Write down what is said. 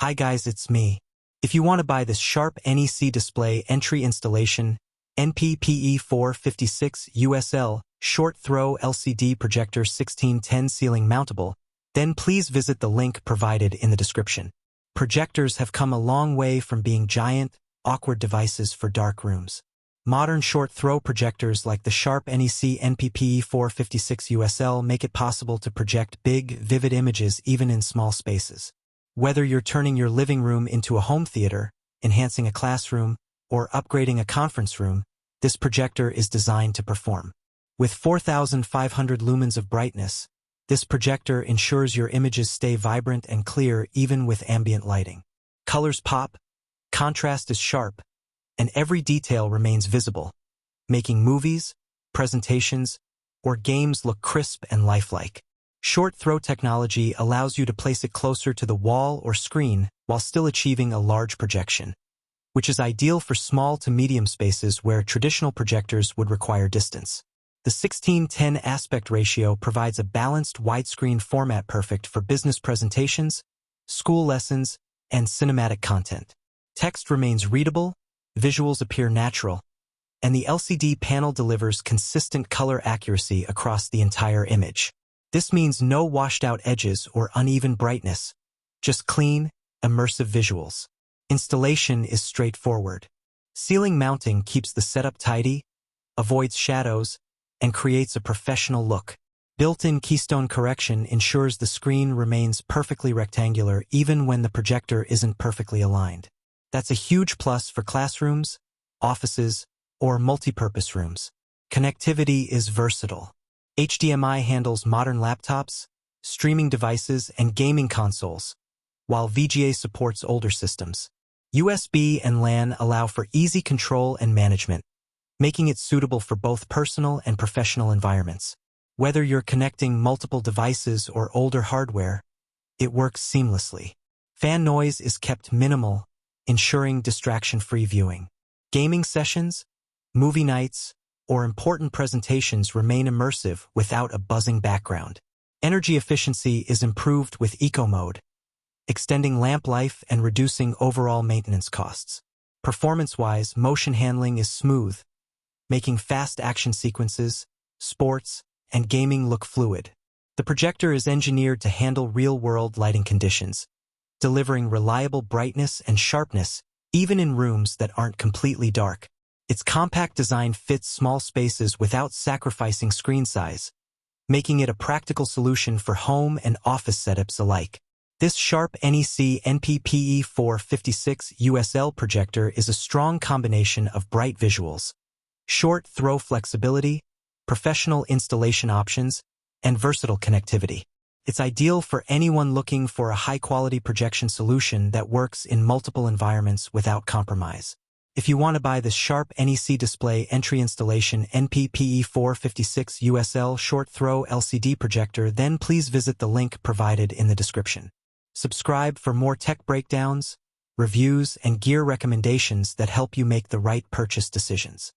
Hi guys, it's me. If you want to buy this sharp NEC display entry installation NP-PE456USL short throw LCD projector 1610 ceiling mountable, then please visit the link provided in the description. Projectors have come a long way from being giant, awkward devices for dark rooms. Modern short throw projectors like the sharp NEC NP-PE456USL make it possible to project big, vivid images even in small spaces. Whether you're turning your living room into a home theater, enhancing a classroom, or upgrading a conference room, this projector is designed to perform. With 4,500 lumens of brightness, this projector ensures your images stay vibrant and clear even with ambient lighting. Colors pop, contrast is sharp, and every detail remains visible, making movies, presentations, or games look crisp and lifelike. Short throw technology allows you to place it closer to the wall or screen while still achieving a large projection, which is ideal for small to medium spaces where traditional projectors would require distance. The 16:10 aspect ratio provides a balanced widescreen format perfect for business presentations, school lessons, and cinematic content. Text remains readable, visuals appear natural, and the LCD panel delivers consistent color accuracy across the entire image. This means no washed-out edges or uneven brightness, just clean, immersive visuals. Installation is straightforward. Ceiling mounting keeps the setup tidy, avoids shadows, and creates a professional look. Built-in keystone correction ensures the screen remains perfectly rectangular even when the projector isn't perfectly aligned. That's a huge plus for classrooms, offices, or multi-purpose rooms. Connectivity is versatile. HDMI handles modern laptops, streaming devices, and gaming consoles, while VGA supports older systems. USB and LAN allow for easy control and management, making it suitable for both personal and professional environments. Whether you're connecting multiple devices or older hardware, it works seamlessly. Fan noise is kept minimal, ensuring distraction-free viewing. Gaming sessions, movie nights, or important presentations remain immersive without a buzzing background. Energy efficiency is improved with Eco Mode, extending lamp life and reducing overall maintenance costs. Performance-wise, motion handling is smooth, making fast action sequences, sports, and gaming look fluid. The projector is engineered to handle real-world lighting conditions, delivering reliable brightness and sharpness even in rooms that aren't completely dark. Its compact design fits small spaces without sacrificing screen size, making it a practical solution for home and office setups alike. This sharp NEC NP-PE456USL projector is a strong combination of bright visuals, short throw flexibility, professional installation options, and versatile connectivity. It's ideal for anyone looking for a high-quality projection solution that works in multiple environments without compromise. If you want to buy this sharp NEC display entry installation NP-PE456USL short throw LCD projector, then please visit the link provided in the description. Subscribe for more tech breakdowns, reviews, and gear recommendations that help you make the right purchase decisions.